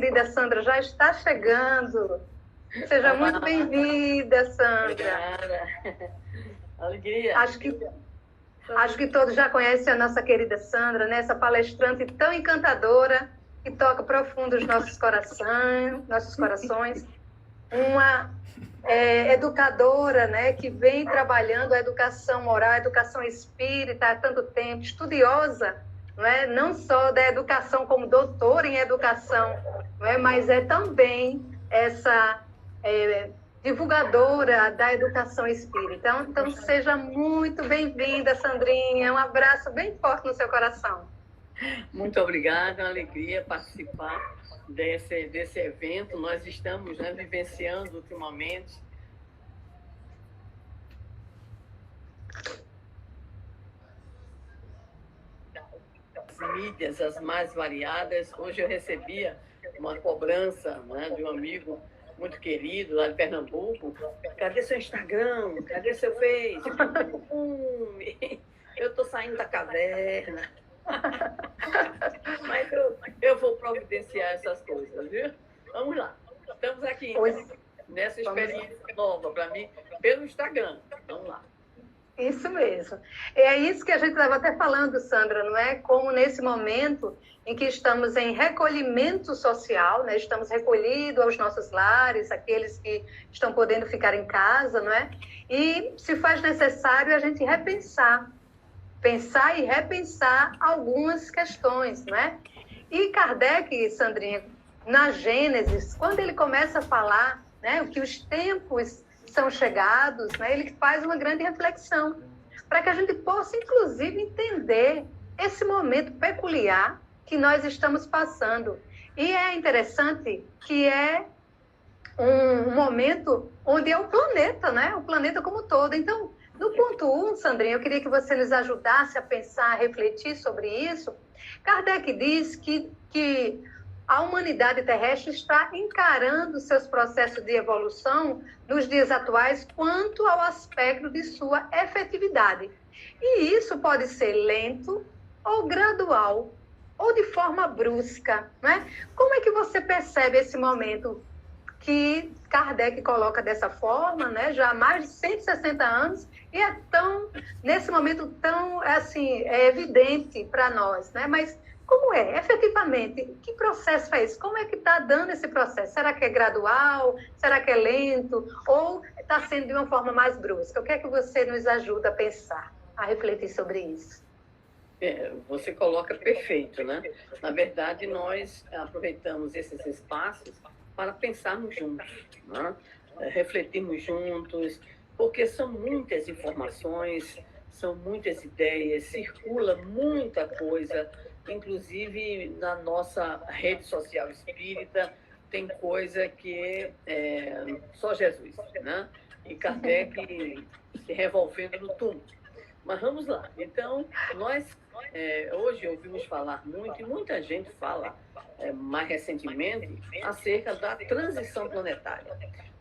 querida Sandra já está chegando. Seja Olá, muito bem-vinda, Sandra. obrigada. Alegria. Acho que todos já conhecem a nossa querida Sandra, né? Essa palestrante tão encantadora, que toca profundo os nossos corações. Uma educadora, né? Que vem trabalhando a educação moral, a educação espírita há tanto tempo, estudiosa, não é? Não só da educação como doutora em educação, não é? Mas é também essa divulgadora da educação espírita. Então, seja muito bem-vinda, Sandrinha. Um abraço bem forte no seu coração. Muito obrigada, é uma alegria participar desse evento. Nós estamos, né, vivenciando ultimamente as mídias as mais variadas. Hoje eu recebia uma cobrança, né, de um amigo muito querido lá de Pernambuco. Cadê seu Instagram? Cadê seu Face? Eu estou saindo da caverna. Mas eu vou providenciar essas coisas, viu? Vamos lá. Estamos aqui nessa experiência nova para mim, pelo Instagram. Vamos lá. Isso mesmo. É isso que a gente estava até falando, Sandra, não é? Como nesse momento em que estamos em recolhimento social, né? Estamos recolhidos aos nossos lares, aqueles que estão podendo ficar em casa, não é? E se faz necessário a gente pensar e repensar algumas questões, não é? E Kardec, Sandrinha, na Gênesis, quando ele começa a falar, né, que os tempos são chegados, né, ele faz uma grande reflexão, para que a gente possa, inclusive, entender esse momento peculiar que nós estamos passando. E é interessante que é um momento onde é o planeta, né? O planeta como um todo. Então, no ponto 1, Sandrinha, eu queria que você nos ajudasse a pensar, a refletir sobre isso. Kardec diz que a humanidade terrestre está encarando seus processos de evolução nos dias atuais quanto ao aspecto de sua efetividade. E isso pode ser lento ou gradual, ou de forma brusca, né? Como é que você percebe esse momento que Kardec coloca dessa forma, né? Já há mais de 160 anos, e é nesse momento tão, assim, evidente para nós, né? Mas como é, efetivamente, que processo é esse? Como é que está dando esse processo? Será que é gradual? Será que é lento? Ou está sendo de uma forma mais brusca? O que é que você nos ajuda a pensar, a refletir sobre isso? Você coloca perfeito, né? Na verdade, nós aproveitamos esses espaços para pensarmos juntos, né? Refletirmos juntos, porque são muitas informações, são muitas ideias, circula muita coisa, inclusive na nossa rede social espírita, tem coisa que é só Jesus, né? E Kardec se revolvendo no túmulo. Mas vamos lá. Então, nós hoje ouvimos falar muito, e muita gente fala mais recentemente, acerca da transição planetária.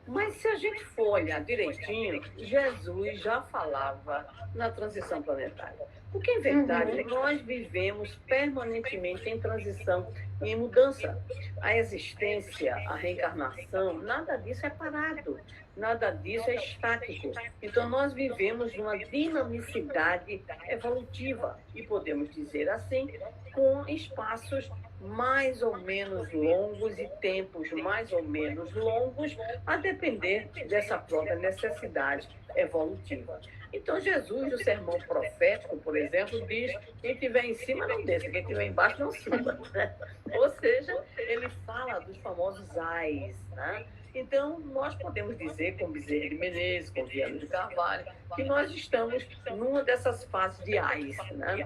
Mas se a gente for olhar direitinho, Jesus já falava na transição planetária. Porque, em verdade, nós vivemos permanentemente em transição e em mudança. A existência, a reencarnação, nada disso é parado, nada disso é estático. Então, nós vivemos numa dinamicidade evolutiva, e podemos dizer assim, com espaços mais ou menos longos e tempos mais ou menos longos, a depender dessa própria necessidade evolutiva. Então, Jesus, no sermão profético, por exemplo, diz: quem estiver em cima não desça, quem estiver embaixo não suba. Né? Ou seja, ele fala dos famosos ais, né? Então, nós podemos dizer, com Bezerra de Menezes, com Viana de Carvalho, que nós estamos numa dessas fases de ais, né?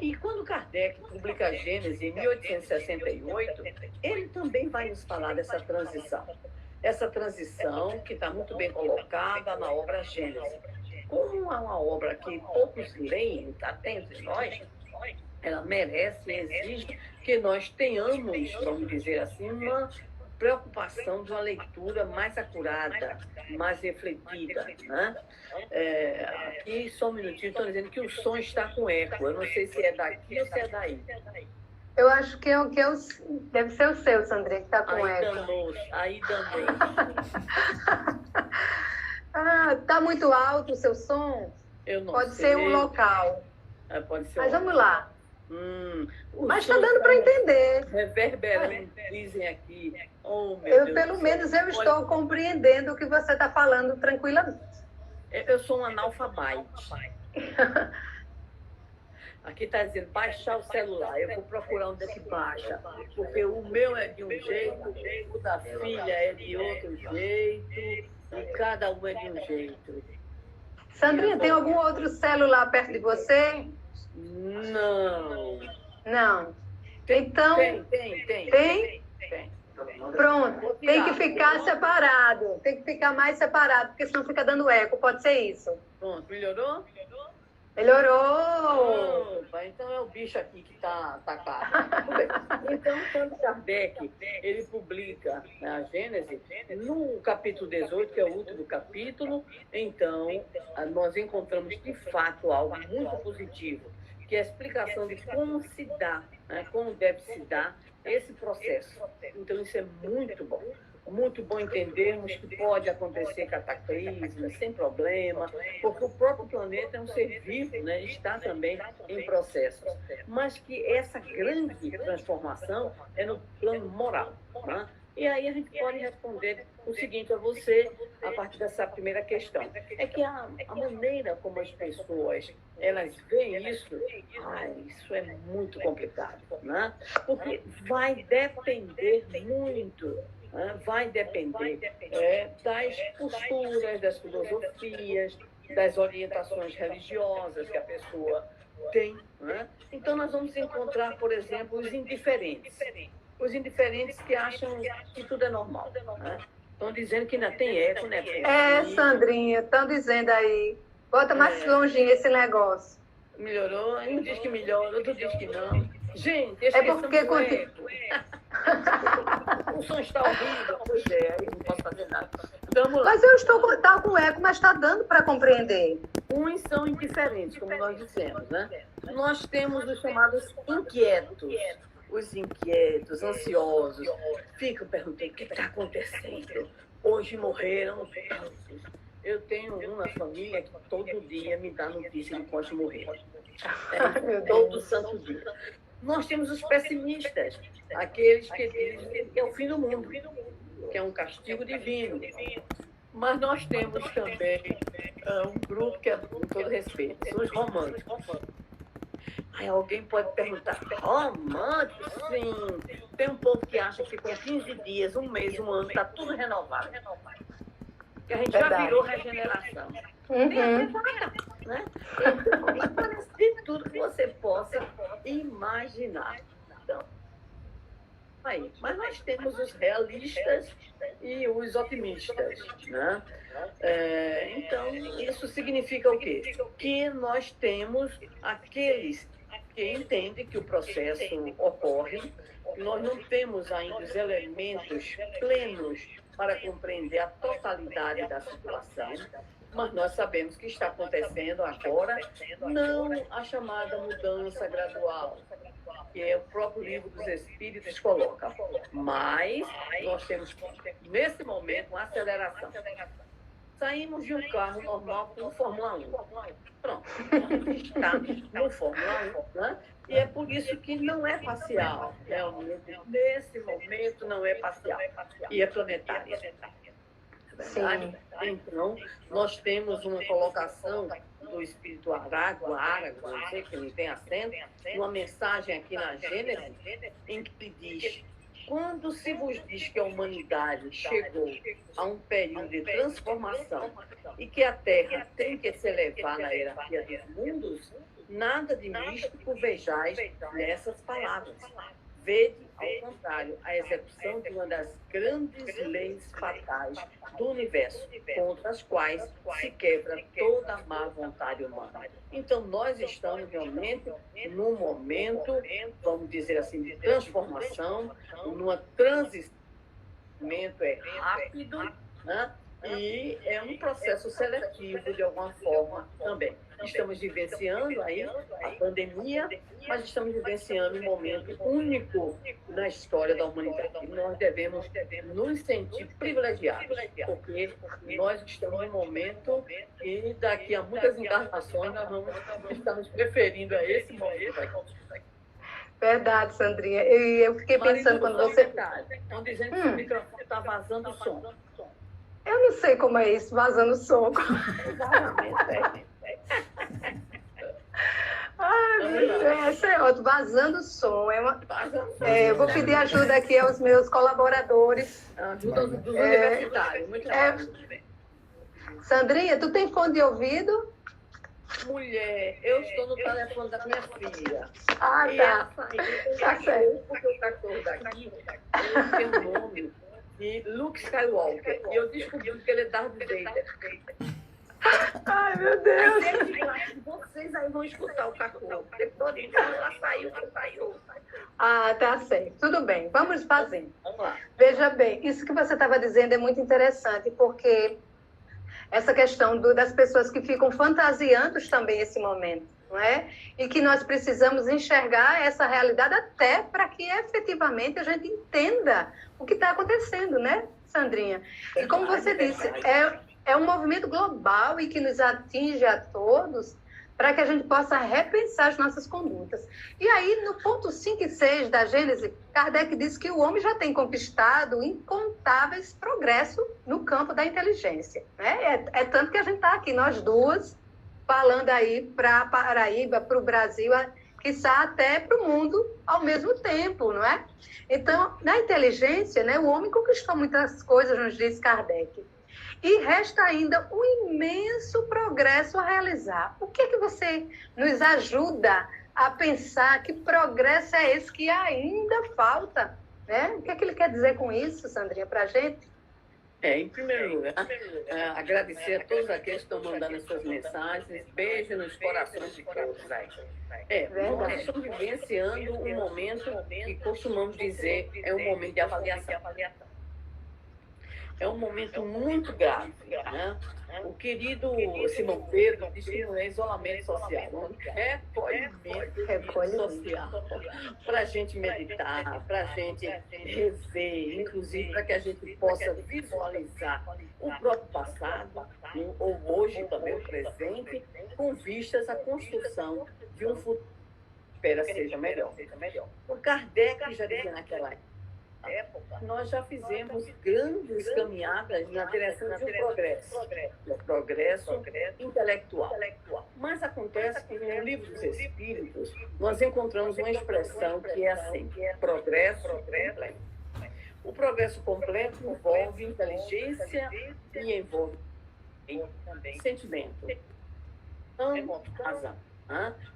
E quando Kardec publica a Gênesis em 1868, ele também vai nos falar dessa transição. Essa transição que está muito bem colocada na obra Gênesis. Como é uma obra que poucos leem, até entre nós, ela merece e exige que nós tenhamos, vamos dizer assim, uma preocupação de uma leitura mais acurada, mais refletida, né? Aqui, só um minutinho, estão dizendo que o som está com eco. Eu não sei se é daqui ou se é daí. Eu acho deve ser o seu, Sandrinha, que está com Aí eco. danou, aí danou. Tá muito alto o seu som? Eu não Pode sei. ser o local. Pode ser. Mas vamos lá. Mas está som dando para entender. Reverberando, dizem aqui. Oh, meu Deus Pelo do céu. menos eu estou compreendendo o que você está falando tranquilamente. Eu sou um analfabete. Aqui está dizendo baixar o celular. Eu vou procurar onde é que baixa. Porque o meu é de um jeito, o da filha é de outro jeito, e cada um é de um jeito. Sandrinha, tem algum outro celular perto de você? Não. Não. Então. Tem? Pronto. Tem que ficar separado. Tem que ficar mais separado, porque senão fica dando eco. Pode ser isso. Pronto, melhorou? Melhorou! Opa, então é o bicho aqui que está atacado. Então, quando Kardec ele publica a Gênese, no capítulo 18, que é o último capítulo, então nós encontramos de fato algo muito positivo, que é a explicação de como se dá, né, como deve se dar esse processo. Então, isso é muito bom. Muito bom entendermos que pode acontecer cataclismo sem problema, porque o próprio planeta é um ser vivo, né? Está também em processos. Mas que essa grande transformação é no plano moral. Né? E aí a gente pode responder o seguinte a você, a partir dessa primeira questão. É que a maneira como as pessoas elas veem isso, isso é muito complicado. Né? Porque vai depender muito. Vai depender das posturas, das filosofias, das orientações religiosas que a pessoa tem. Né? Então, nós vamos encontrar, por exemplo, os indiferentes. Os indiferentes que acham que tudo é normal. Né? Estão dizendo que ainda tem eco, né? Sandrinha, estão dizendo aí. Bota mais longinho esse negócio. Melhorou? Um diz que melhora, outro diz que não. Gente, porque o som está horrível, pois é, aí não posso fazer nada. Vamos lá. Mas eu estou com eco, mas está dando para compreender. Uns são indiferentes, como nós dissemos, né? Nós temos os chamados inquietos. Os inquietos, ansiosos, ficam perguntando o que está acontecendo. Hoje morreram tantos. Eu tenho um na família que todo dia me dá notícia de que pode morrer. Todo santo dia. Nós temos os pessimistas, aqueles que dizem que é o fim do mundo, que é um castigo divino. Mas nós temos também um grupo que é, com todo respeito, são os românticos. Aí alguém pode perguntar, romântico? Sim. Tem um povo que acha que com 15 dias, um mês, um ano, está tudo renovado. Que a gente já virou regeneração. Tem até vaca, né? Então, parece de tudo que você possa imaginar. Então, aí. Mas nós temos os realistas e os otimistas, né? Então, isso significa o quê? Que nós temos aqueles que entendem que o processo ocorre, nós não temos ainda os elementos plenos para compreender a totalidade da situação, mas nós sabemos que está acontecendo agora, não a chamada mudança gradual, que é o próprio livro dos Espíritos coloca, mas nós temos, nesse momento, uma aceleração. Saímos de um carro normal para um Fórmula 1. Pronto, a gente está no Fórmula 1, né? E é por isso que não é parcial. Realmente, nesse momento, não é parcial. E é planetária. Verdade? Então, nós temos uma colocação do Espírito Arago, não sei que não tem acento, uma mensagem aqui na Gênesis, em que diz: quando se vos diz que a humanidade chegou a um período de transformação e que a Terra tem que se elevar na hierarquia dos mundos, nada de místico vejais nessas palavras. Vede, ao contrário, a execução de uma das grandes leis fatais do universo, contra as quais se quebra toda a má vontade humana. Então, nós estamos realmente num momento, vamos dizer assim, de transformação, numa transição, é rápido, né? E é um processo seletivo, de alguma forma, também. estamos vivenciando aí a pandemia, mas estamos vivenciando um momento único na história da humanidade. E nós devemos nos sentir privilegiados, porque nós estamos num momento e daqui a muitas encarnações nós vamos estar nos preferindo a esse momento aqui. Verdade, Sandrinha. E eu fiquei pensando quando você... Estão dizendo que o microfone está vazando o som. Eu não sei como é isso, vazando som. Essa é ótimo, vazando som. Eu vou pedir ajuda aqui aos meus colaboradores. Ajuda dos universitários. Muito Sandrinha, tu tem fone de ouvido? Mulher, eu estou no telefone da minha filha. Ah, tá. Tá certo. Porque o cachorro daqui tem um nome de Luke Skywalker. E eu descobri que ele é Darth Vader. Ai, meu Deus. Vocês aí vão escutar o cachorro. Depois ela saiu. Ah, tá certo. Tudo bem, vamos fazendo. Vamos lá. Veja bem, isso que você estava dizendo é muito interessante, porque essa questão das pessoas que ficam fantasiando também esse momento, não é? E que nós precisamos enxergar essa realidade até para que efetivamente a gente entenda o que está acontecendo, né, Sandrinha? E como você disse, é um movimento global e que nos atinge a todos para que a gente possa repensar as nossas condutas. E aí, no ponto 5 e 6 da Gênese, Kardec diz que o homem já tem conquistado incontáveis progressos no campo da inteligência. Né? É tanto que a gente está aqui, nós duas, falando aí para a Paraíba, para o Brasil, quiçá até para o mundo ao mesmo tempo, não é? Então, na inteligência, né, o homem conquistou muitas coisas, nos diz Kardec. E resta ainda um imenso progresso a realizar. O que é que você nos ajuda a pensar que progresso é esse que ainda falta? Né? O que é que ele quer dizer com isso, Sandrinha, para a gente? Em primeiro lugar, agradecer a todos aqueles que estão mandando as suas mensagens. Beijo nos corações de todos aí. Nós estamos vivenciando um momento que costumamos dizer é um momento de avaliação. É um momento muito grave, né? O querido Simão Pedro diz que não é isolamento social, é recolhimento social. Para a gente meditar, para a gente rever, inclusive para que a gente possa visualizar o próprio passado, ou hoje também o presente, com vistas à construção de um futuro que espera seja melhor. O Kardec já dizia naquela época, nós já fizemos grandes caminhadas na direção de um progresso intelectual. Mas acontece que no Livro dos Espíritos nós encontramos uma expressão que é assim, progresso completo. O progresso completo envolve inteligência e envolve sentimento, razão.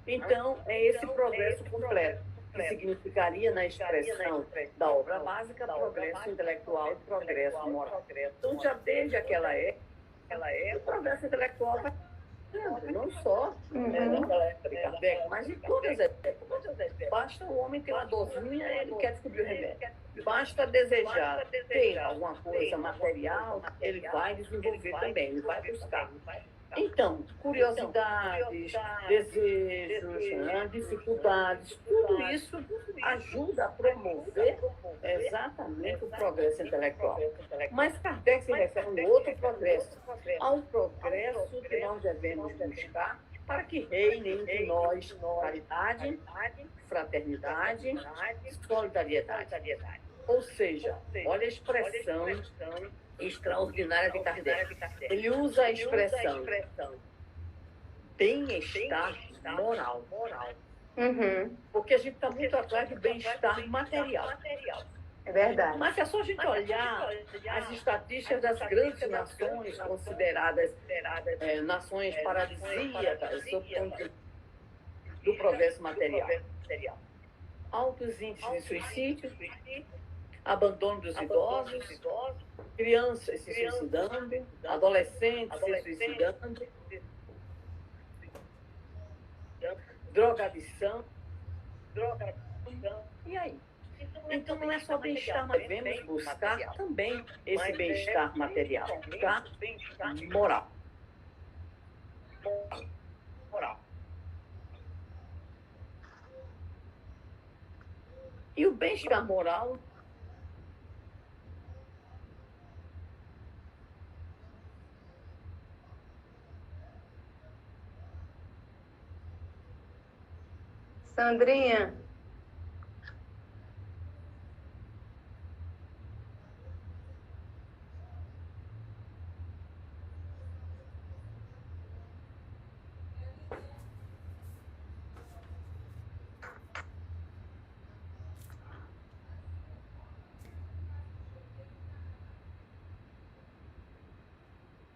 Então, é esse progresso completo, que significaria, na expressão da obra básica, progresso intelectual e progresso moral. Então, já desde aquela época, o progresso intelectual vai não só naquela época de Kardec, mas em todas as épocas. Basta o homem ter uma dorzinha, ele quer descobrir o remédio. Basta desejar ter alguma coisa material, ele vai desenvolver também, ele vai buscar. Então, curiosidades, desejos, dificuldades, tudo isso ajuda a promover exatamente o progresso intelectual. Mas Kardec se refere a um outro progresso, ao progresso que nós devemos buscar para que reine entre nós caridade, fraternidade, solidariedade. Ou seja, olha a expressão extraordinária de Kardec. Ele usa a expressão bem-estar moral. Porque a gente está muito atrás de bem-estar material. É verdade. Mas é só a gente olhar as estatísticas das grandes nações consideradas nações paradisíacas do progresso material. Altos índices de suicídio, abandono dos idosos, crianças se suicidando, adolescentes se suicidando, drogadição. E aí? Então não é só bem-estar, mas devemos buscar também esse bem-estar material, buscar moral. E o bem-estar moral Sandrinha,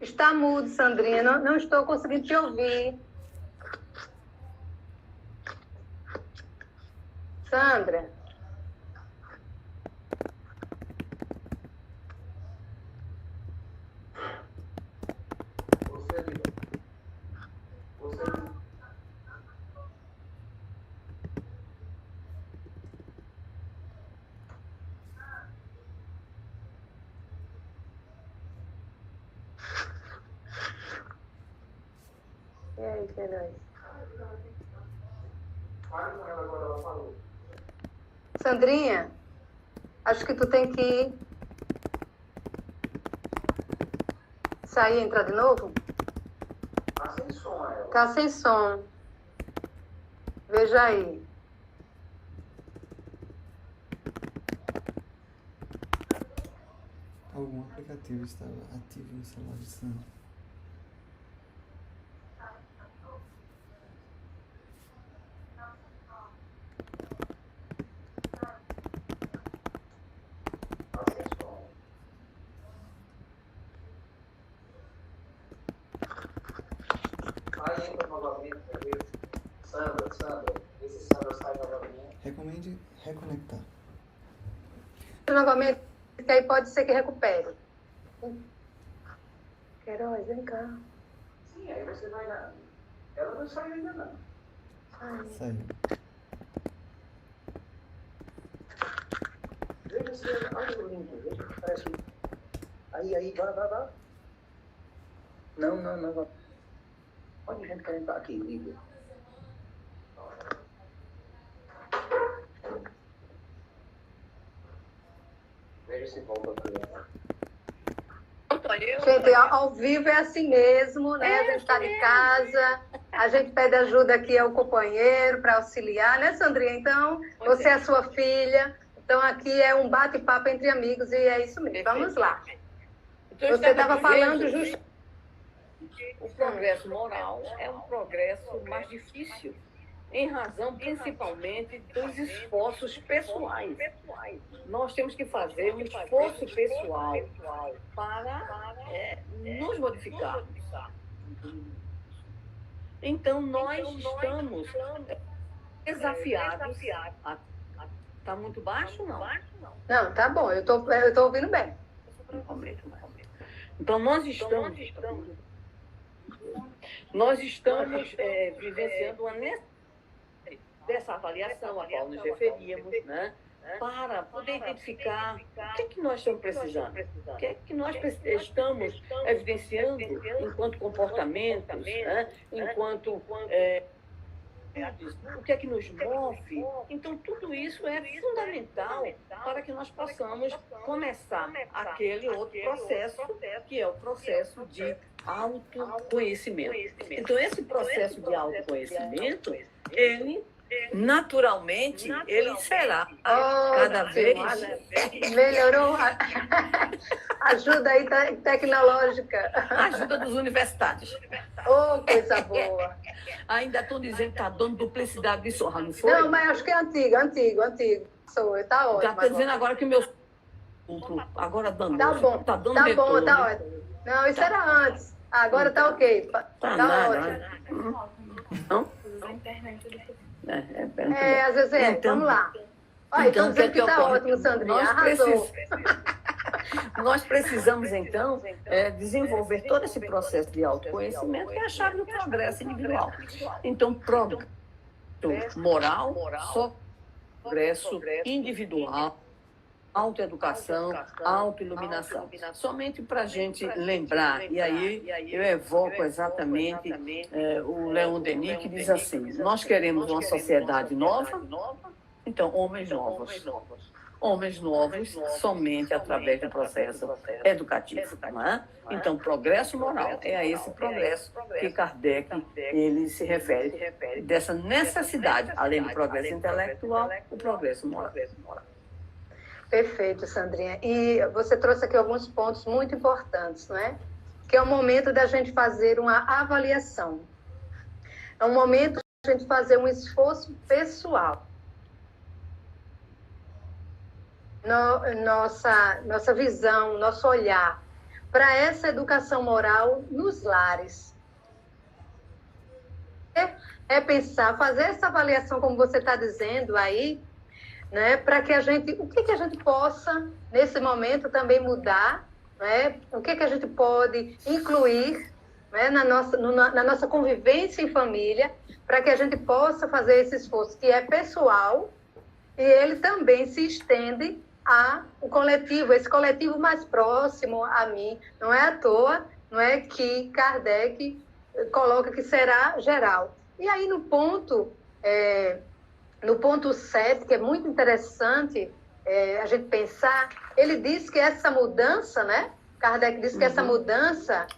está mudo, Sandrinha, não estou conseguindo te ouvir. Sandra. E aí, Queiroz? Sandrinha, acho que tu tem que sair e entrar de novo. Tá sem som, ela. Tá sem som. Veja aí. Algum aplicativo estava ativo no celular de Sandra. Tá sem som. Aí entra novamente, pra ver. Sandra, vê se Sandra sai novamente. Recomende reconectar. Novamente, que aí pode ser que recupere. Queiroz, vem cá. Sim, aí você vai na. Ela não saiu ainda não. Ai. Saiu. Veja se olha o link, veja que parece. Aí, vai. Não, vai. Olha a gente querendo estar aqui, liga. Veja se volta aqui. Gente, ao vivo é assim mesmo, né? A gente está de casa, a gente pede ajuda aqui ao companheiro para auxiliar, né, Sandrinha? Então, você é a sua filha, então aqui é um bate-papo entre amigos e é isso mesmo. Vamos lá. Então, Você estava falando justo. O progresso moral é um progresso mais difícil, em razão principalmente dos esforços pessoais. Nós temos que fazer um esforço pessoal para nos modificar. Então, nós estamos desafiados. Está muito baixo, não? Não, tá bom, eu tô ouvindo bem. Então, nós estamos vivenciando uma necessidade dessa avaliação a qual nos referíamos, né? Para poder identificar o que é que nós estamos precisando, o que é que nós estamos evidenciando enquanto comportamentos, né? Enquanto o que é que nos move. Então, tudo isso é fundamental para que nós possamos começar aquele outro processo, que é o processo de autoconhecimento. Então, esse processo de autoconhecimento, ele, naturalmente, ele será cada vez... Melhorou a ajuda aí tecnológica. Ajuda dos universitários. Oh, coisa boa. Ainda estão dizendo que está dando duplicidade de sorra, não foi? Não, mas acho que é antigo. Tá ótimo. Está dizendo agora que o meu... Agora dando. Tá bom, tá dando tá retorno. bom, tá ótimo. Não, isso era antes. Agora tá ok. Tá nada, ótimo. Não? Às vezes é. Então, Vamos lá. Olha, então, estão dizendo que tá ocorre? ótimo, Sandrinha. Arrasou. Nós precisamos, então, desenvolver todo esse processo de autoconhecimento, que é a chave do progresso individual. Então, progresso moral, só progresso individual, autoeducação, autoiluminação. Somente para a gente lembrar, e aí eu evoco exatamente o Leon Denis, que diz assim: nós queremos uma sociedade nova, Então, homens novos. Homens novos somente através do processo educativo, não é? Então, progresso moral é a esse progresso que Kardec ele se refere, dessa necessidade, além do progresso intelectual, o progresso moral. Perfeito, Sandrinha. E você trouxe aqui alguns pontos muito importantes, não é? Que é o momento da gente fazer uma avaliação. É um momento da gente fazer um esforço pessoal. Nossa visão, nosso olhar para essa educação moral nos lares. É pensar, fazer essa avaliação, como você está dizendo aí, né, para que o que a gente possa, nesse momento, também mudar, né, o que a gente pode incluir, né, na nossa convivência em família, para que a gente possa fazer esse esforço que é pessoal e ele também se estende ao coletivo, esse coletivo mais próximo a mim. Não é à toa, não é que Kardec coloca que será geral. E aí no ponto 7, que é muito interessante a gente pensar, ele diz que essa mudança, né? Kardec diz que essa mudança,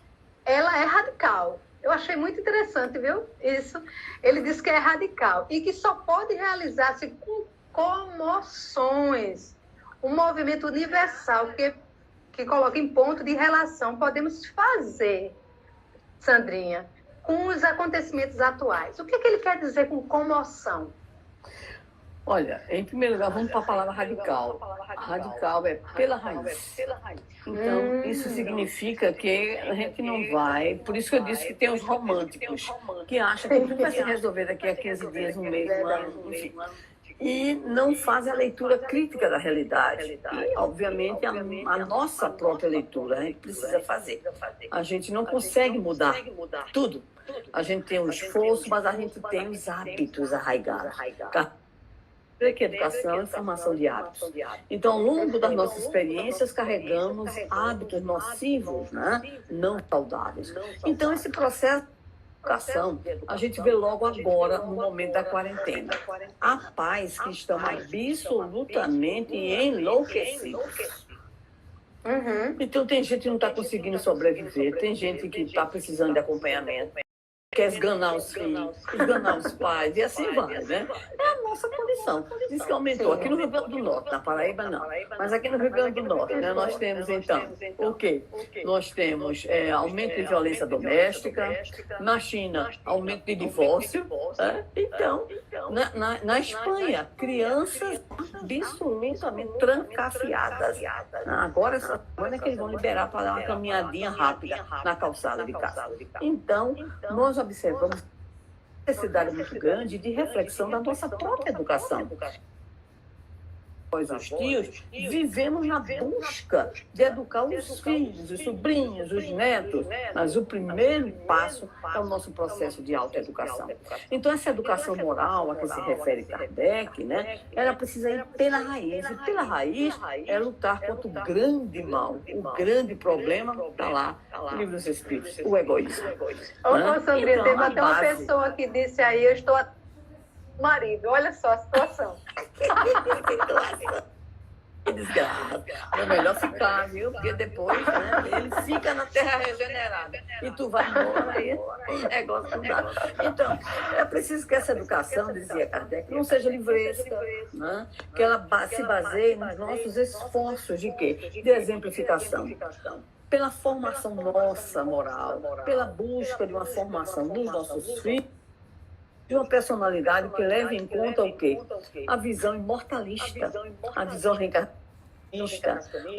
ela é radical. Eu achei muito interessante, viu? Isso. Ele diz que é radical e que só pode realizar-se com comoções, um movimento universal que coloca em ponto de relação. Podemos fazer, Sandrinha, com os acontecimentos atuais. O que ele quer dizer com comoção? Olha, em primeiro lugar, vamos para a palavra radical. Radical é pela raiz. Então, isso significa que a gente não vai... Por isso que eu disse que tem os românticos, que acham que tudo vai se resolver daqui a 15 dias, um mês, um ano, enfim. E não fazem a leitura crítica da realidade. E, obviamente, a nossa própria leitura a gente precisa fazer. A gente não consegue mudar tudo. A gente tem um esforço, mas a gente tem os hábitos arraigados. Que educação é formação de hábitos. Então, ao longo das nossas experiências, carregamos hábitos nocivos, né? Não saudáveis. Então, esse processo de educação, a gente vê logo agora, no momento da quarentena. Há pais que estão absolutamente enlouquecidos. Então, tem gente que não está conseguindo sobreviver, tem gente que está precisando de acompanhamento, quer esganar os filhos, esganar os pais, e assim vai, né? É a nossa condição. Diz que aumentou. Aqui no Rio Grande do Norte, na Paraíba não. Mas aqui no Rio Grande do Norte, né, nós temos, então, o quê? Nós temos aumento de violência doméstica, na China, aumento de divórcio, né? Então, na Espanha, crianças absolutamente trancafiadas. Agora, essa semana é que eles vão liberar para dar uma caminhadinha rápida na calçada de casa. Então, nós observamos necessidade muito grande de reflexão da nossa própria educação. Nós, os tios, vivemos na busca de educar os filhos, os sobrinhos, os netos, mas o primeiro passo é o nosso processo de autoeducação. Então, essa educação moral a que se refere Kardec, né, ela precisa ir pela raiz, e pela raiz é lutar contra o grande mal, o grande problema está lá no Livro dos Espíritos, o egoísmo. Ô, Sandrinha, então, teve até uma pessoa que disse aí, eu estou marido, olha só a situação. Que desgraça. É melhor ficar, viu? Porque depois, né, ele fica na terra regenerada. E tu vai embora, aí o negócio não dá. Então, é preciso que essa educação, dizia Kardec, não seja livresca, né? Que ela se baseie nos nossos esforços de quê? De exemplificação. Pela formação nossa moral, pela busca de uma formação dos nossos filhos, de uma personalidade que leve em conta o quê? A visão imortalista, a visão reencarnacionista,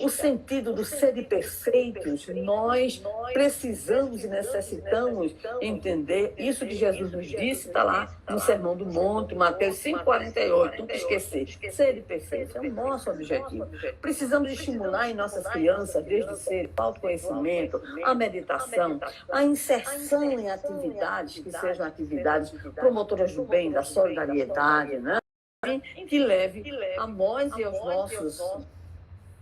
o sentido do ser de perfeitos. Nós precisamos e necessitamos entender isso que Jesus nos disse, está lá no Sermão do Monte, Mateus 5,48, nunca esquecer. Ser de perfeitos é o nosso objetivo. Precisamos estimular em nossas crianças, desde cedo, o autoconhecimento, a meditação, a inserção em atividades que sejam atividades promotoras do bem, da solidariedade, né? Que leve a nós e aos nossos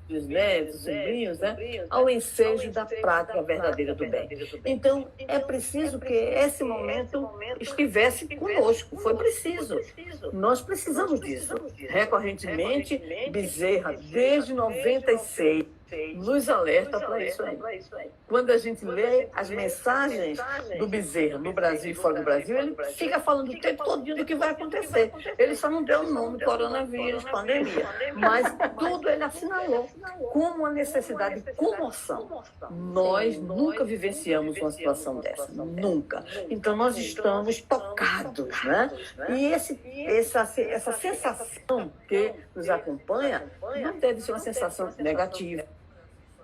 netos, sobrinhos, né, ao ensejo da prática verdadeira do bem. Então, é preciso que esse momento estivesse conosco, foi preciso. Nós precisamos disso. Recorrentemente, Bezerra, desde 96, nos alerta para isso aí. Quando a gente lê as mensagens do Bezerra no Brasil e fora do Brasil, ele fica falando o tempo todo do que vai acontecer. Ele só não deu o nome, coronavírus, pandemia. Mas tudo ele assinalou como uma necessidade de comoção. Nós nunca vivenciamos uma situação dessa, nunca. Então nós estamos tocados, né? E essa sensação que nos acompanha não deve ser uma sensação negativa,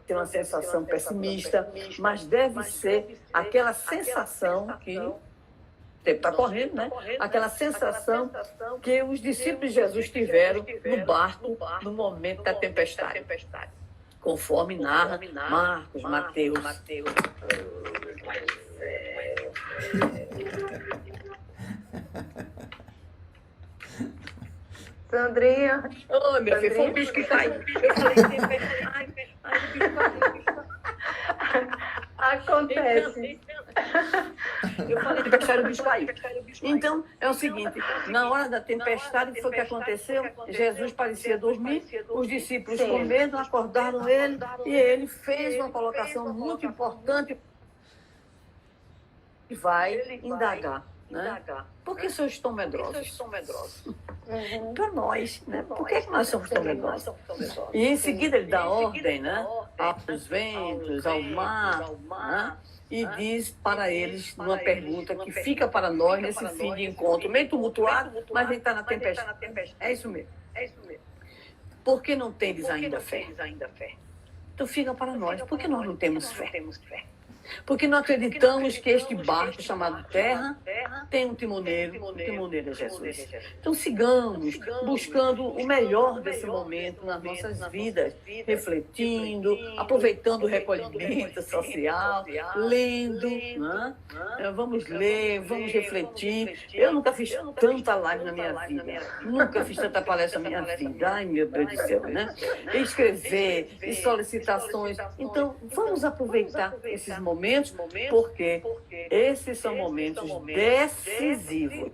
ter uma sensação pessimista, mas deve ser aquela sensação que o tempo está correndo, né? Aquela sensação que os discípulos de Jesus tiveram no barco no momento da tempestade, conforme narra Marcos, Mateus. Sandrinha. Ô, minha filha, foi um bicho que caiu. Eu falei, tempestade, o bicho caiu. Acontece. Eu falei, tempestade, o bicho caiu. Então, é o seguinte, na hora da tempestade, foi o que aconteceu, Jesus parecia dormir, os discípulos com medo acordaram ele, e ele fez uma colocação muito importante e vai indagar. Né? Por que vocês estão medrosos? Para nós, né? Por que nós somos tão medrosos? E em seguida ele dá ordem, né? Aos ventos, ao mar, né? E diz para eles uma pergunta que fica para nós nesse fim de encontro, meio tumultuado, mas ele está na tempestade. É isso mesmo. Por que não tendes ainda fé? Então fica para nós. Por que nós não temos fé? Porque não acreditamos que este barco chamado Terra tem um timoneiro, o timoneiro é Jesus. Então sigamos buscando o melhor desse momento nas nossas vidas, refletindo, aproveitando o recolhimento social, lendo, né? Vamos ler, vamos refletir. Eu nunca fiz tanta live na minha vida, nunca fiz tanta palestra na minha vida. Ai, meu Deus do céu, né? Escrever, e solicitações. Então, vamos aproveitar esses momentos, porque esses são momentos decisivos.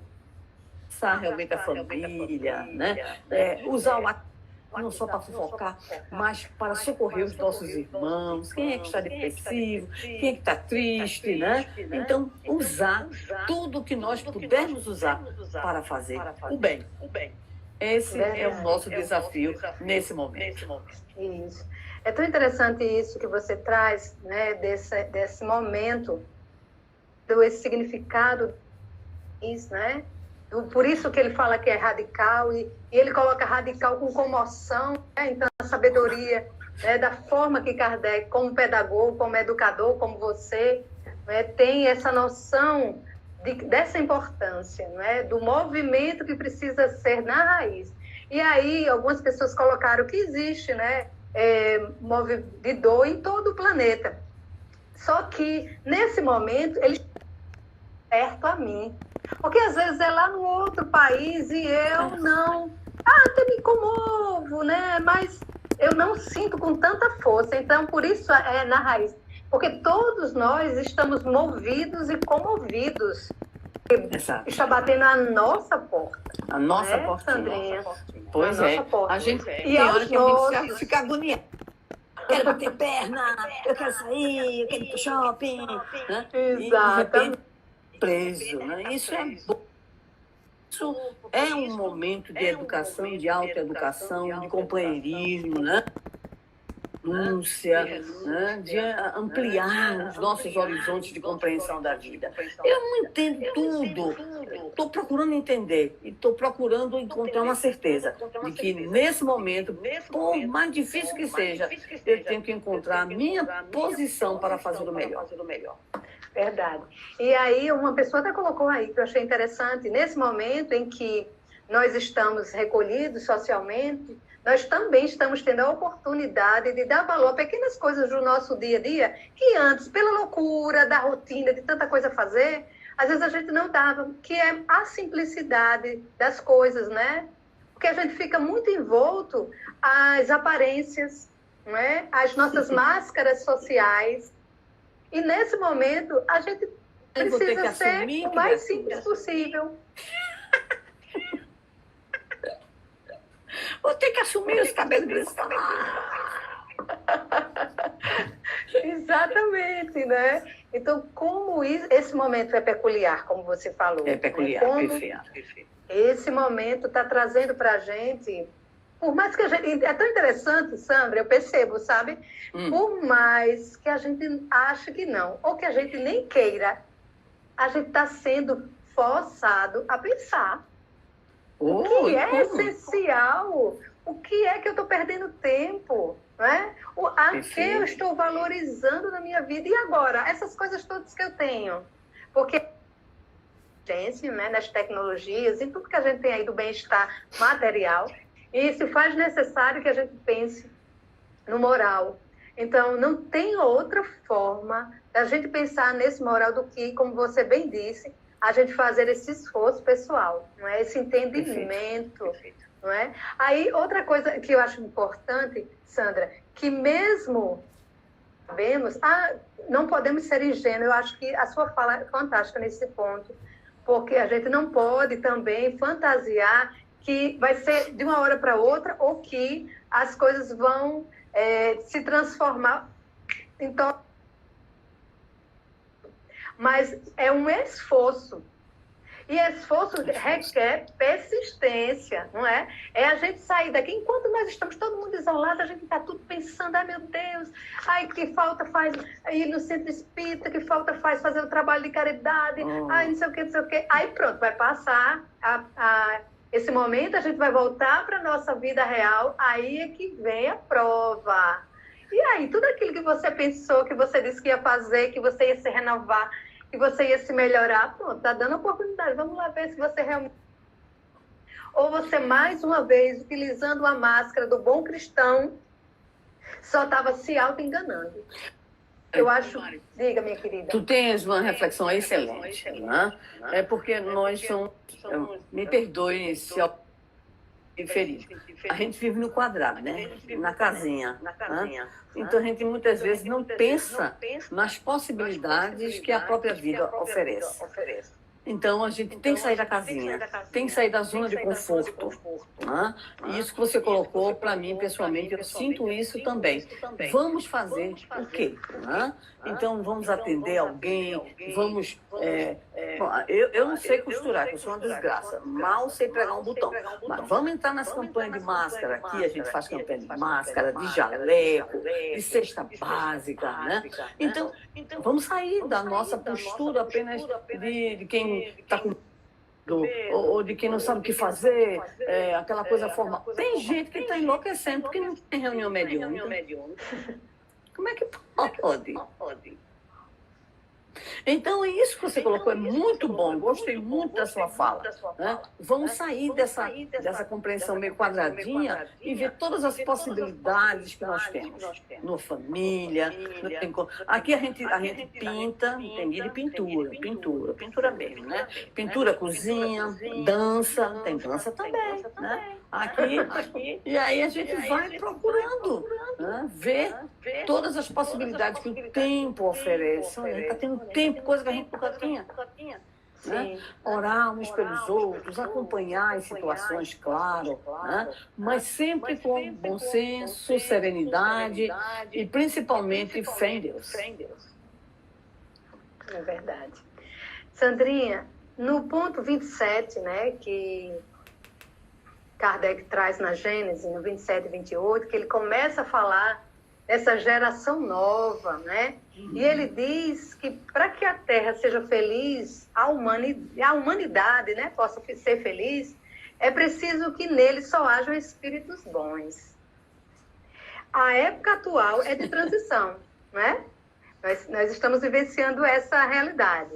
Usar realmente a família, né? Usar o WhatsApp não só para fofocar, mas para socorrer os nossos irmãos. Quem é que está depressivo? Quem é que está triste, né? Então, usar tudo que nós pudermos usar para fazer o bem. Esse é o nosso desafio nesse momento. Isso. É tão interessante isso que você traz, né, desse momento, esse significado, isso, né? Por isso que ele fala que é radical, e ele coloca radical com comoção, né? Então, a sabedoria, né, da forma que Kardec, como pedagogo, como educador, como você, né, tem essa noção dessa importância, né, do movimento que precisa ser na raiz. E aí, algumas pessoas colocaram que existe, né, de dor em todo o planeta. Só que, nesse momento, ele está perto a mim. Porque, às vezes, é lá no outro país e eu não... até me comovo, né? Mas eu não sinto com tanta força. Então, por isso é na raiz. Porque todos nós estamos movidos e comovidos. Exato. Está batendo a nossa porta. A nossa porta, Sandrinha. Pois a é. Nossa porta. A gente e tem hora que nossos... a gente fica agoniado. Eu quero bater perna, eu quero sair, eu quero ir para o shopping. Né? Exatamente. Preso, né? Isso é bom. Isso é um momento de educação, de autoeducação, de companheirismo, né? Denúncia, né? De ampliar os nossos horizontes de compreensão da vida. Eu não entendo tudo, estou procurando entender e estou procurando encontrar uma certeza de que nesse momento, por mais difícil que seja, eu tenho que encontrar a minha posição para fazer o melhor. Verdade. E aí, uma pessoa até colocou aí, que eu achei interessante, nesse momento em que nós estamos recolhidos socialmente, nós também estamos tendo a oportunidade de dar valor a pequenas coisas do nosso dia a dia, que antes, pela loucura, da rotina, de tanta coisa a fazer, às vezes a gente não dava, que é a simplicidade das coisas, né? Porque a gente fica muito envolto às aparências, não é? As nossas máscaras sociais. E nesse momento, a gente Eu vou ter que precisa ser assumir o que mais vai simples possível. Vou ter que assumir os cabelos grisalhos. Exatamente, né? Então, como esse momento é peculiar, como você falou. É peculiar, Como perfeito. esse momento está trazendo para a gente, por mais que a gente... É tão interessante, Sandra, eu percebo, sabe? Por mais que a gente ache que não, ou que a gente nem queira, a gente está sendo forçado a pensar. O que é essencial? O que é que eu estou perdendo tempo? Né? A que eu estou valorizando na minha vida? E agora? Essas coisas todas que eu tenho. Porque, né, nas tecnologias, e tudo que a gente tem aí do bem-estar material, e se faz necessário que a gente pense no moral. Então, não tem outra forma da gente pensar nesse moral do que, como você bem disse, a gente fazer esse esforço pessoal, não é? Esse entendimento. Perfeito. Não é? Aí, outra coisa que eu acho importante, Sandra, que mesmo sabemos, não podemos ser ingênuos, eu acho que a sua fala é fantástica nesse ponto, porque a gente não pode também fantasiar que vai ser de uma hora para outra ou que as coisas vão se transformar em mas é um esforço. E esforço requer persistência, não é? É a gente sair daqui. Enquanto nós estamos todo mundo isolado, a gente está tudo pensando, ai meu Deus, ai que falta faz ir no centro espírita, que falta faz fazer o trabalho de caridade, ai não sei o que, não sei o que. Aí pronto, vai passar esse momento, a gente vai voltar para a nossa vida real, aí é que vem a prova. E aí, tudo aquilo que você pensou, que você disse que ia fazer, que você ia se renovar, que você ia se melhorar, pronto, está dando oportunidade. Vamos lá ver se você realmente... Ou você, mais uma vez, utilizando a máscara do bom cristão, só estava se auto-enganando. Eu acho... Diga, minha querida. Tu tens uma reflexão excelente, né? É porque nós somos... Me perdoe se infeliz. A gente vive no quadrado, né? Na casinha. Né? Então a gente muitas vezes não pensa nas possibilidades que a própria vida oferece. Então a gente tem que sair da casinha, tem que sair da zona de conforto. Né? E isso que você colocou, para mim, pessoalmente, eu sinto isso também. Vamos fazer o quê? Né? Então vamos atender alguém, vamos... Bom, eu não sei costurar, eu sou uma desgraça. Mal sei pregar um botão. Mas vamos entrar nas campanhas de máscara. Aqui a gente faz campanha de máscara, de jaleco, de cesta básica. Né? Então, vamos sair da nossa postura apenas de quem está com... ou de quem não sabe o que fazer, aquela coisa formal. Tem gente que está enlouquecendo porque não tem reunião mediúnica. Como é que pode? Então, isso que você colocou é muito bom. Gostei muito da sua fala. Né? Vamos sair dessa compreensão meio quadradinha e ver todas as possibilidades que nós temos. Na família. Aqui a gente pinta, entendi de pintura mesmo, né? Pintura, cozinha, dança, tem dança também, né? Aqui, e aí a gente vai procurando, né? Ver todas as possibilidades que o tempo oferece. Olha, a gente está tendo tempo, coisa que a gente nunca tinha. Né? Orar uns pelos outros, acompanhar as situações, claro, né? Mas sempre com bom senso, serenidade e principalmente fé em Deus. É verdade. Sandrinha, no ponto 27, né, que Kardec traz na Gênesis, no 27 e 28, que ele começa a falar dessa geração nova, né? E ele diz que para que a Terra seja feliz, a humanidade, né, possa ser feliz, é preciso que nele só hajam espíritos bons. A época atual é de transição, né? Nós estamos vivenciando essa realidade.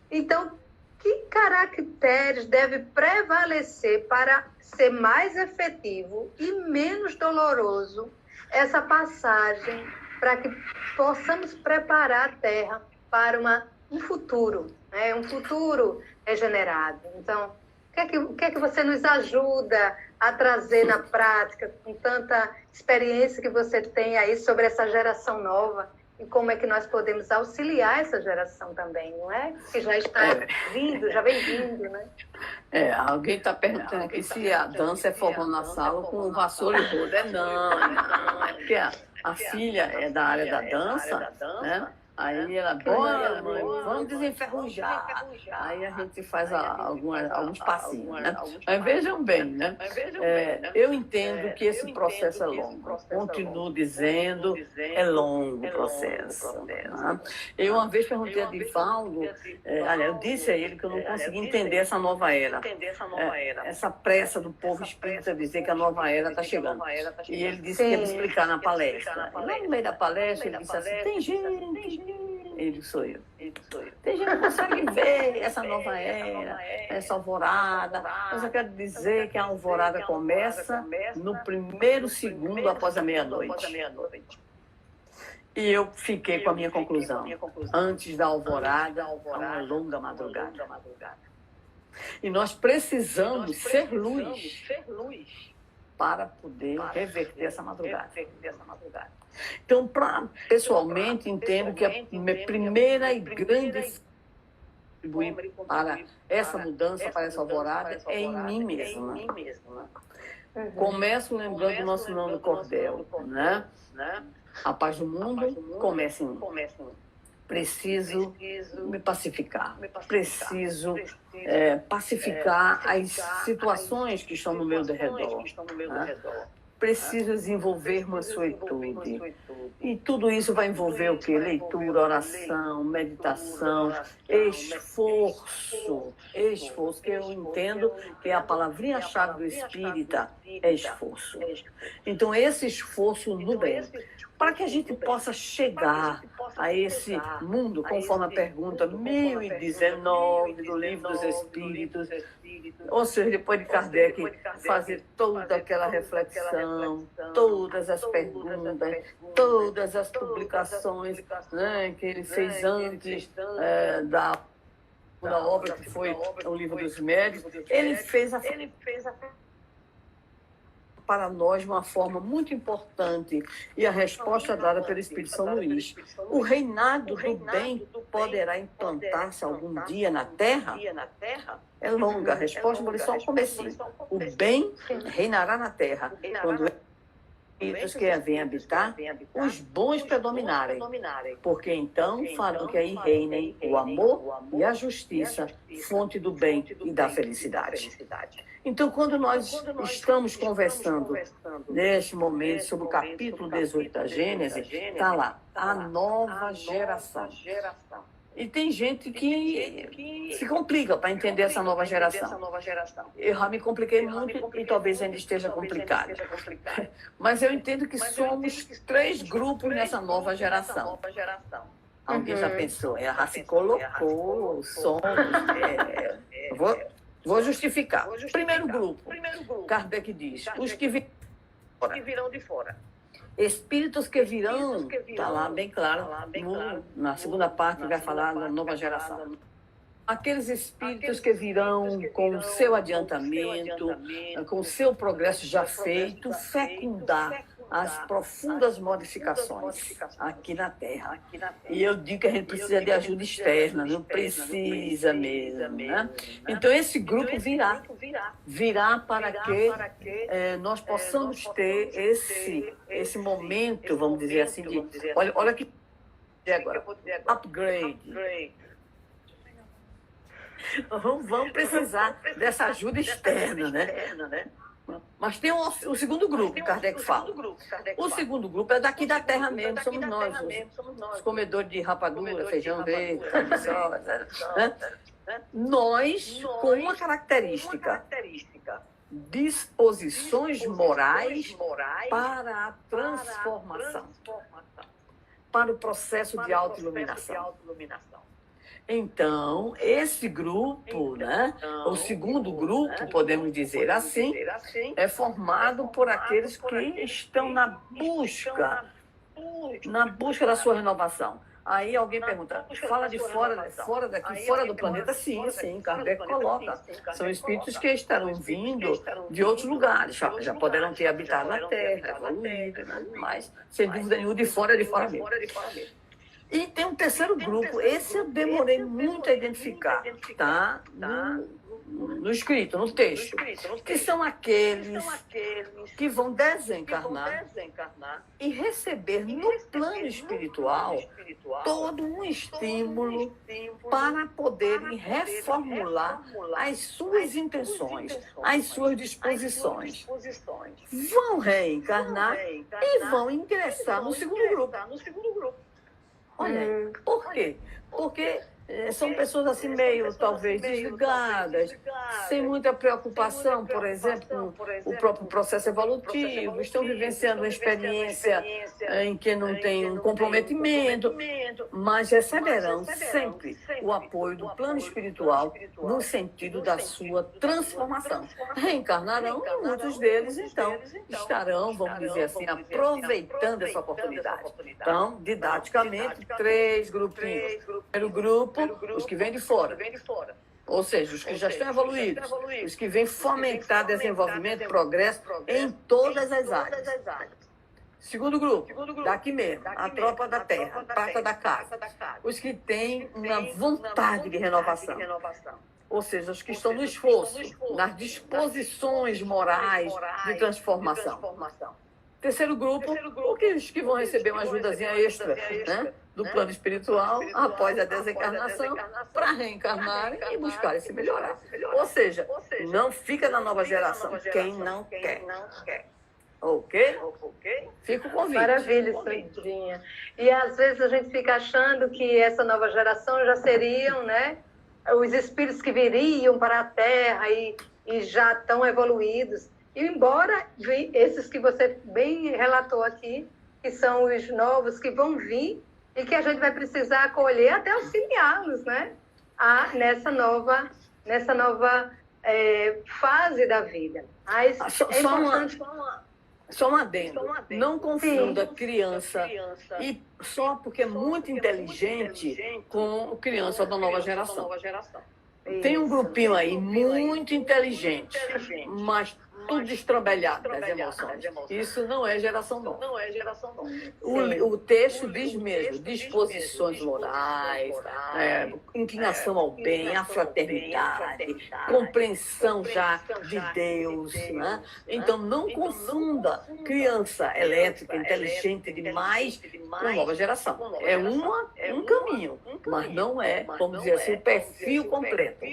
Então, que caracteres devem prevalecer para ser mais efetivo e menos doloroso essa passagem, para que possamos preparar a Terra para um futuro, né? Um futuro regenerado? Então, O que é que você nos ajuda a trazer na prática, com tanta experiência que você tem aí sobre essa geração nova, e como é que nós podemos auxiliar essa geração também, não é? Que já está vindo, já vem vindo, né? Alguém está perguntando aqui se a dança é forró na sala com vassoura e roda. Não, é porque a filha é da área da dança, né? Aí ela, bora, mãe, vamos desenferrujar. Aí a gente faz alguns passinhos, né? Mas vejam bem, né? Eu entendo que esse processo é longo. Continuo dizendo, é longo o processo. Né? Eu uma vez perguntei a Divaldo, eu disse a ele que eu não conseguia entender essa nova era. Essa pressa do povo espírita dizer que a nova era está chegando. E ele disse que ia me explicar na palestra. E lá no meio da palestra ele disse assim, tem gente... Ele sou eu. Tem gente que consegue ver essa nova era, essa alvorada. Mas eu quero dizer que a alvorada começa no primeiro segundo após a meia-noite. E eu fiquei com a minha conclusão. Antes da alvorada, uma longa madrugada. E nós precisamos ser luz para poder reverter essa madrugada. Então, pessoalmente, entendo que a minha primeira e grande contribuir para essa mudança, para essa alvorada, é em mim mesma. Começo lembrando do nosso nome do cordel, né? A paz do mundo começa em mim. Preciso me pacificar. Preciso pacificar as situações que estão no meu redor. Né? Preciso desenvolver mansuetude. E tudo isso vai envolver o quê? Leitura, oração, meditação, esforço. Esforço, que eu entendo que a palavrinha-chave do espírita é esforço. Então, esse esforço no bem, para que a gente possa chegar a esse mundo, conforme a pergunta 1019 do Livro dos Espíritos, ou seja, depois de Kardec fazer toda aquela reflexão, todas as perguntas, todas as publicações, né, que ele fez antes da obra que foi o Livro dos Médios, ele fez para nós de uma forma muito importante, e a resposta dada pelo Espírito São Luís. O reinado do bem poderá implantar-se algum dia na Terra? É longa a resposta, mas só o comecinho. O bem reinará na Terra quando espíritos que vêm habitar, os bons predominarem, porque então farão que aí reinem o amor e a justiça, fonte do bem e da felicidade. Então, quando nós estamos conversando neste momento sobre o capítulo 18 da Gênesis, está lá, a nova geração. E tem gente que se complica para entender essa nova geração. Eu já me compliquei muito e talvez ainda esteja complicado. Mas eu entendo que somos 3 grupos nessa nova geração. Alguém já pensou, já se colocou, somos... Vou justificar. Primeiro grupo, Kardec diz, os que virão de fora. Espíritos que virão, está lá bem claro, na segunda parte vai falar da nova geração. Aqueles espíritos que virão com o seu adiantamento, com o seu progresso já feito, fecundar as profundas modificações aqui na Terra. E eu digo que a gente precisa de ajuda externa, não precisa mesmo. Né? Então, esse grupo virá para que nós possamos ter esse momento, vamos dizer assim, de... Olha que agora, upgrade. Vamos precisar dessa ajuda externa, né? Mas tem o segundo grupo, Kardec fala. O segundo grupo é daqui da Terra mesmo, somos nós, os comedores de rapadura, feijão verde, né? Nós, com uma característica, disposições morais para a transformação, para o processo de autoiluminação. Então, esse grupo, né, o segundo grupo, podemos dizer assim, é formado por aqueles que estão na busca da sua renovação, Aí alguém pergunta, fala de fora daqui, fora do planeta? Sim, sim, Kardec coloca. São espíritos que estarão vindo de outros lugares, já poderão ter habitado na Terra, evoluído, né? Mas, sem dúvida nenhuma, de fora mesmo. E tem um terceiro grupo, esse eu demorei muito a identificar, tá? No escrito, no texto, que são aqueles que vão desencarnar e receber no plano espiritual todo um estímulo para poderem reformular as suas intenções, as suas disposições. Vão reencarnar e vão ingressar no segundo grupo. Olha aí, por quê? Porque são pessoas assim meio, talvez, desligadas, sem muita preocupação, por exemplo, com o próprio processo evolutivo, estão vivenciando uma experiência em que não tem um comprometimento, mas receberão sempre o apoio do plano espiritual no sentido da sua transformação. Reencarnarão e muitos deles, então, estarão, vamos dizer assim, aproveitando essa oportunidade. Então, didaticamente, 3 grupinhos. Primeiro grupo, os que vêm de fora. Ou seja, os que já estão evoluídos, os que vêm fomentar desenvolvimento, progresso em todas as áreas. Segundo grupo, daqui mesmo, a tropa da terra, a prata da casa. Os que têm uma vontade de renovação. Ou seja, os que estão no esforço, nas disposições morais de transformação. Terceiro grupo, os que vão receber uma ajudazinha extra, né, do plano espiritual após a desencarnação para reencarnar e buscar se melhorar. Ou seja, não fica na nova geração quem não quer. Ok? Fica o convite. Maravilha, Sandrinha. E às vezes a gente fica achando que essa nova geração já seriam, né, os espíritos que viriam para a Terra e já estão evoluídos. E embora esses que você bem relatou aqui, que são os novos que vão vir e que a gente vai precisar acolher até auxiliá-los, né? Nessa nova fase da vida. Mas é importante... Só um adendo. Não confunda criança e só porque é muito inteligente com criança da nova geração. Tem um grupinho aí muito inteligente, mas tudo destrambelhado das emoções. Isso não é geração nova. O texto diz mesmo, disposições morais, inclinação ao bem, à fraternidade, compreensão já de Deus. Né? Então, não confunda criança elétrica, inteligente demais com nova geração. É um caminho, mas não é, vamos dizer assim, o perfil completo.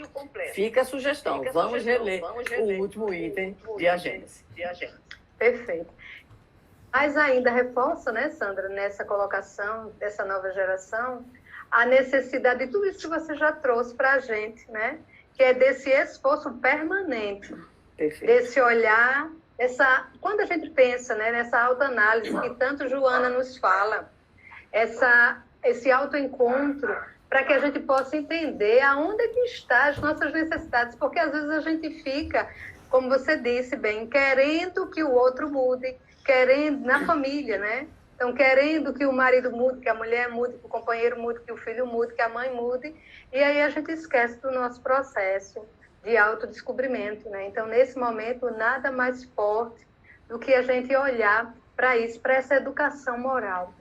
Fica a sugestão, vamos reler o último item de A Gênese. Perfeito. Mas ainda reforça, né, Sandra, nessa colocação dessa nova geração, a necessidade de tudo isso que você já trouxe para a gente, né? Que é desse esforço permanente, Perfeito. Desse olhar, quando a gente pensa, né, nessa autoanálise que tanto Joana nos fala, esse autoencontro, para que a gente possa entender aonde é que estão as nossas necessidades, porque às vezes a gente fica, como você disse bem, querendo que o outro mude, querendo, na família, né? Então, querendo que o marido mude, que a mulher mude, que o companheiro mude, que o filho mude, que a mãe mude, e aí a gente esquece do nosso processo de autodescobrimento, né? Então, nesse momento, nada mais forte do que a gente olhar para isso, para essa educação moral.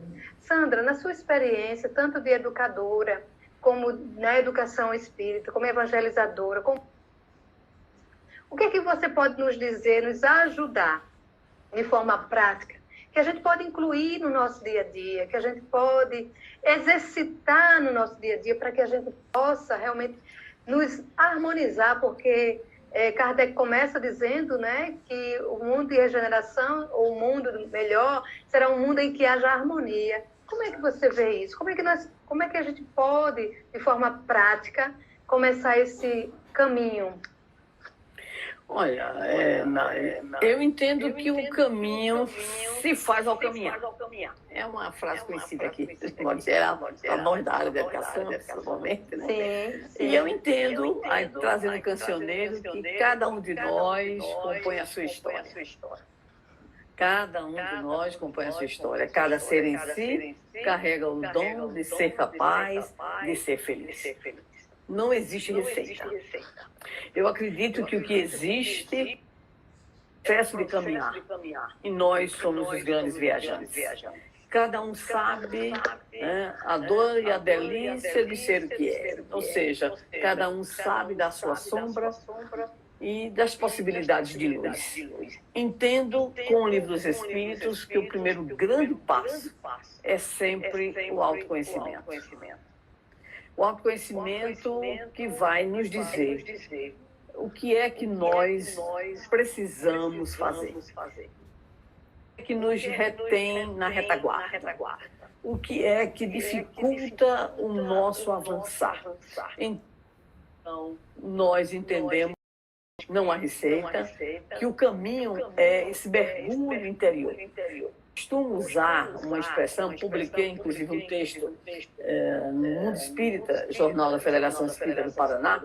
Sandra, na sua experiência, tanto de educadora, como na educação espírita, como evangelizadora, o que é que você pode nos dizer, nos ajudar de forma prática, que a gente pode incluir no nosso dia a dia, que a gente pode exercitar no nosso dia a dia para que a gente possa realmente nos harmonizar, porque Kardec começa dizendo, né, que o mundo de regeneração, ou o mundo melhor, será um mundo em que haja harmonia. Como é que você vê isso? Como é que a gente pode, de forma prática, começar esse caminho? Olha, eu entendo que o caminho se faz ao caminhar. É uma frase conhecida aqui, pode ser a nós da área da educação, principalmente, né? Sim. E eu entendo, aí, trazendo o cancioneiro, que cada um de nós compõe a sua história. Cada um de nós compõe a sua história. Cada ser em si carrega o dom de ser capaz de ser feliz. Não existe receita. Eu acredito que o que existe é o processo de caminhar. E nós somos os grandes viajantes. Cada um sabe, né, a dor e a delícia de ser o que é. Ou seja, cada um sabe da sua sombra e das possibilidades de luz. Entendo com o Livro dos Espíritos que o primeiro grande passo é sempre o autoconhecimento. O autoconhecimento que vai nos dizer o que é que nós precisamos fazer, o que nos retém na retaguarda, o que é que dificulta o nosso avançar. Então, nós entendemos, não há receita, que o caminho é esse mergulho interior. Costumo usar uma expressão, publiquei inclusive um texto no Mundo Espírita, Jornal da Federação Espírita do Paraná.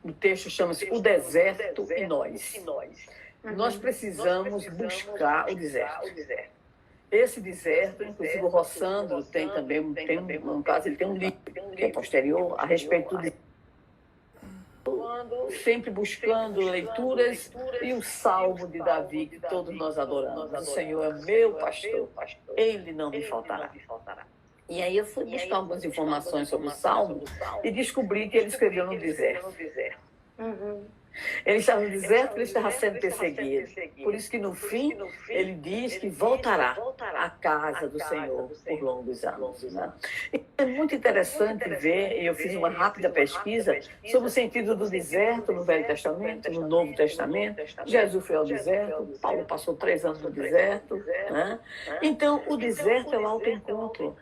O texto chama-se O Deserto e Nós. Nós precisamos buscar o deserto. Esse deserto, inclusive o Rossandro tem também, no caso, ele tem um livro que é posterior a respeito do sempre buscando leituras e o Salmo de Davi que todos nós adoramos. O Senhor é meu pastor, ele não me faltará. E aí eu fui buscar algumas informações sobre o Salmo e descobri que ele escreveu no deserto. Ele estava no deserto, ele estava sendo perseguido. Por isso que no fim ele diz que voltará à casa do Senhor por longos anos. Né? É muito interessante ver, e eu fiz uma rápida pesquisa sobre o sentido do deserto no Velho Testamento, no Novo Testamento. Jesus foi ao deserto, Paulo passou 3 anos no deserto. Né? Então o deserto é o autoencontro.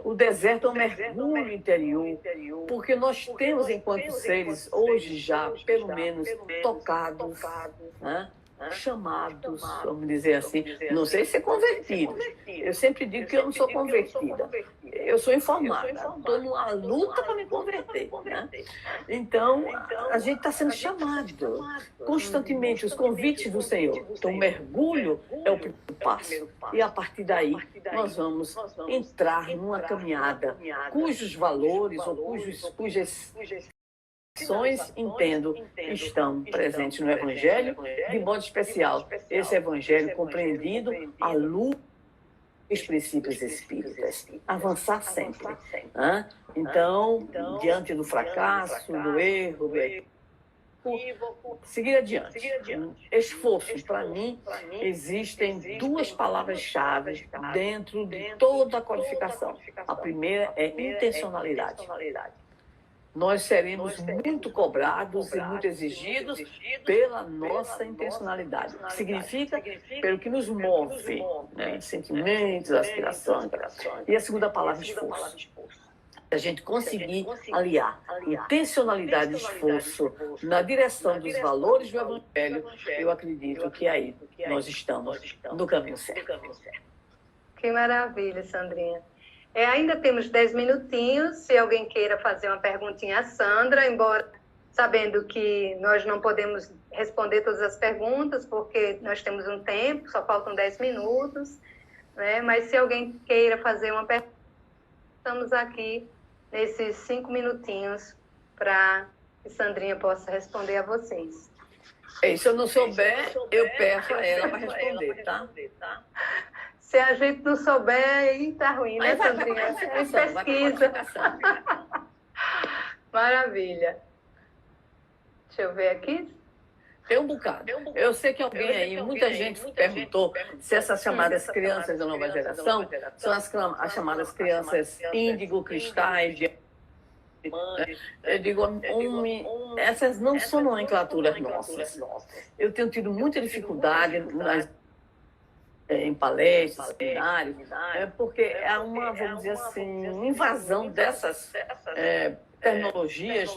O deserto é um mergulho interior, porque nós temos enquanto seres, hoje já, pelo menos, tocados, né? Chamados, vamos dizer assim, não sei se é convertido. Eu sempre digo que eu não sou convertida. Eu sou informada. Estou numa luta para me converter. Né? Então, a gente está sendo chamado constantemente, os convites do Senhor. Então, o mergulho é o primeiro passo. E a partir daí, nós vamos entrar numa caminhada cujos valores ou cujas entendo, estão presentes no Evangelho, de modo especial, esse Evangelho compreendido à luz dos princípios espíritas. Avançar sempre. Né? Então, diante do fracasso, do erro, seguir adiante. Esforço, para mim, existem 2 palavras-chave dentro de toda a qualificação. A primeira é intencionalidade. Nós seremos muito cobrados e muito exigidos pela nossa intencionalidade. O que significa pelo que nos move, né? Sentimentos, aspirações. E a segunda palavra, esforço. A gente conseguir aliar intencionalidade e esforço na direção dos valores do Evangelho, eu acredito que aí nós estamos no caminho certo. Que maravilha, Sandrinha. Ainda temos 10 minutinhos, se alguém queira fazer uma perguntinha à Sandra, embora sabendo que nós não podemos responder todas as perguntas, porque nós temos um tempo, só faltam 10 minutos, né? Mas se alguém queira fazer uma pergunta, estamos aqui nesses 5 minutinhos para que Sandrinha possa responder a vocês. Se eu não souber, eu peço a ela para responder, tá? Se a gente não souber, aí tá ruim, né, Sandrinha? É pesquisa. Maravilha. Deixa eu ver aqui. Tem um bocado. Eu sei que alguém aí, muita gente perguntou se essas chamadas crianças da nova geração são as chamadas crianças índigo, cristais, eu digo, essas não são nomenclaturas nossas. Eu tenho tido muita dificuldade em palestras, seminários, porque é uma, vamos dizer assim, invasão dessas tecnologias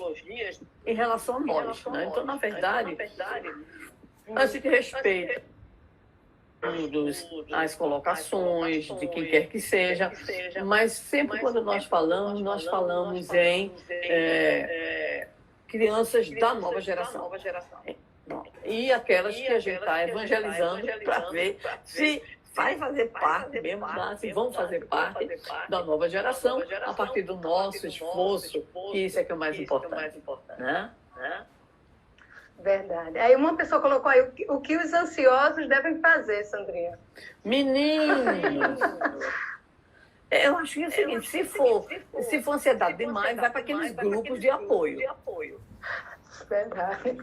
em relação a nós. Né? Então, na verdade, a gente respeita as colocações de quem quer que seja, mas sempre quando nós falamos em crianças da nova geração. e aquelas que a gente está evangelizando para ver se vai fazer parte mesmo, se vão fazer parte da nova geração a partir do nosso esforço, que isso é que é o mais importante, né? Verdade. Aí uma pessoa colocou aí o que os ansiosos devem fazer, Sandrinha. Meninos! Eu acho que é o seguinte, se for ansiedade demais, vai para aqueles grupos de apoio. Verdade.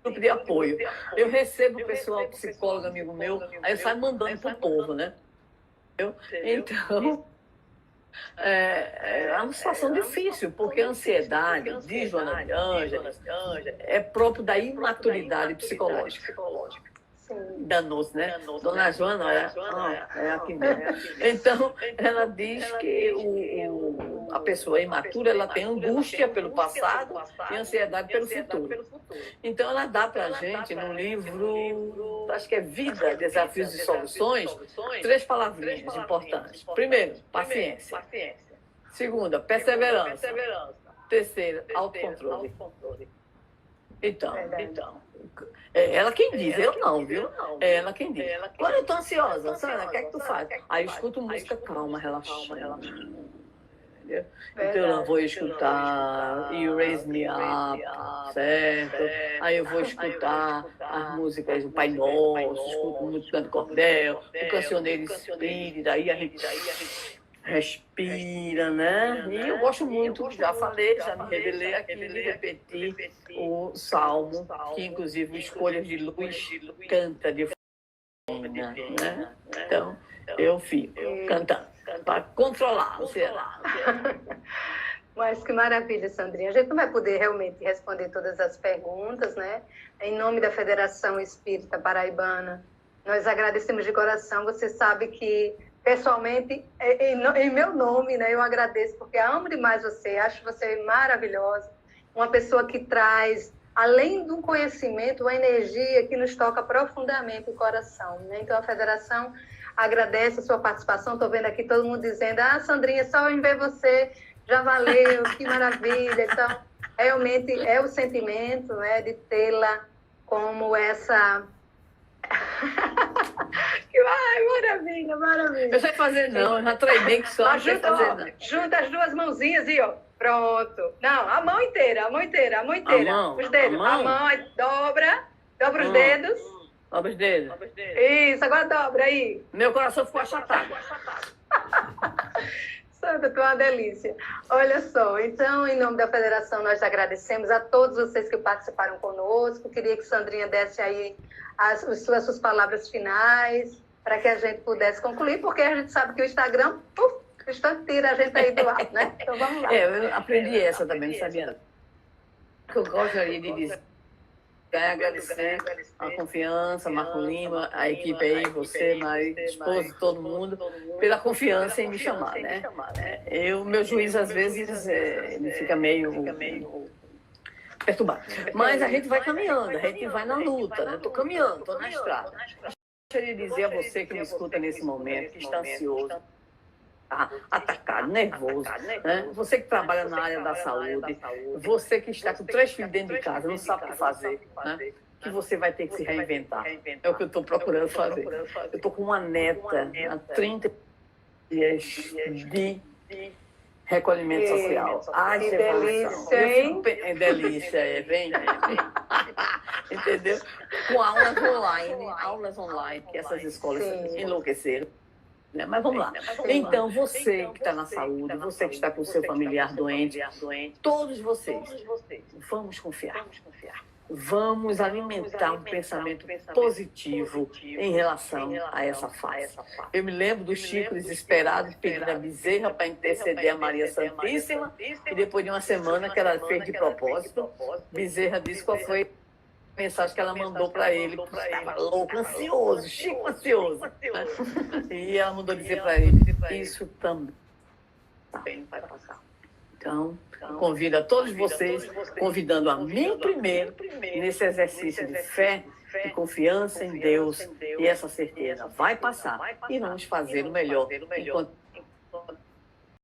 Grupo de apoio. Eu recebo o pessoal, psicólogo, amigo meu, aí eu saio mandando pro povo, né? Então, é uma situação difícil, porque a ansiedade, diz Joana de Ângeles, é próprio da imaturidade psicológica. Danou-se, né? Dona Joana, é aqui mesmo. Então, ela diz que a pessoa imatura, ela tem angústia pelo passado e ansiedade pelo futuro. Então, ela dá para a gente, no livro, acho que é Vida, Desafios e Soluções, 3 palavrinhas importantes. Primeiro, paciência. Segunda, perseverança. Terceira, autocontrole. Então, é ela quem diz, eu não, viu? É ela quem diz. Quando eu tô ansiosa, Sandra, o que é que tu faz? Aí eu escuto música calma, relaxante. Entendeu? Então eu vou escutar You Raise Me Up, certo? Aí eu vou escutar as músicas do Pai Nosso, escuto muito Canto Cordel, o Cancioneiro Espírita, aí a gente respira, né? E eu gosto muito, já falei, já me revelei aqui de repetir o Salmo, que inclusive o Escolhas de Luz canta de forma, né? Então, eu fico cantando, para controlar a ansiedade. Mas que maravilha, Sandrinha. A gente não vai poder realmente responder todas as perguntas, né? Em nome da Federação Espírita Paraibana, nós agradecemos de coração. Você sabe que pessoalmente, em meu nome, né, eu agradeço, porque amo demais você, acho você maravilhosa, uma pessoa que traz, além do conhecimento, uma energia que nos toca profundamente o coração, né? Então, a Federação agradece a sua participação, estou vendo aqui todo mundo dizendo, Sandrinha, só em ver você já valeu, que maravilha. Então, realmente é o sentimento, né, de tê-la como essa... Ai, maravilha, maravilha. Eu sei fazer não, eu já treinei que só não sei fazer não. Junta as duas mãozinhas e ó, pronto. Não, a mão inteira. Os dedos. A mão, aí dobra os dedos. Dobra os dedos. Isso, agora dobra aí. Meu coração ficou achatado. Santa, tu é uma delícia. Olha só, então, em nome da Federação, nós agradecemos a todos vocês que participaram conosco. Queria que Sandrinha desse aí as suas palavras finais, para que a gente pudesse concluir, porque a gente sabe que o Instagram, tira a gente aí do ar, né? Então, vamos lá. Eu aprendi essa também, sabia? O que eu gostaria de dizer é agradecer a confiança, Marco Lima, a equipe aí, você, Maria, esposa, todo mundo, pela confiança em me chamar, né? Meu juiz, às vezes, ele fica meio perturbado. Mas a gente vai caminhando, a gente vai na luta, né? Estou caminhando, estou na estrada. Gostaria de dizer a você que me escuta nesse momento, que está ansioso, atacado, nervoso, né? Você que trabalha na área da saúde, você que está com 3 filhos dentro de casa, não sabe o que fazer, né? Que você vai ter que se reinventar. É o que eu estou procurando fazer. Eu estou com uma neta há 30 dias de recolhimento social. Ai, que delícia, hein? É delícia, vem. Entendeu? Com aulas online, que essas escolas enlouqueceram. Mas vamos lá. Então, você que está na saúde, você que está com o seu familiar doente, todos vocês, vamos confiar. Vamos alimentar um pensamento positivo em relação a essa fase. Eu me lembro do Chico desesperado pedindo a Bezerra para interceder a Maria Santíssima, e depois de uma semana que ela fez de propósito, Bezerra disse qual foi a mensagem que ela mandou para ele, porque estava louco, ansioso, Chico ansioso. E ela mandou dizer para ele, isso também vai passar. Então, convido a todos vocês, convidando a mim primeiro, nesse exercício de fé, de confiança em Deus, e essa certeza vai passar, e vamos fazer o melhor enquanto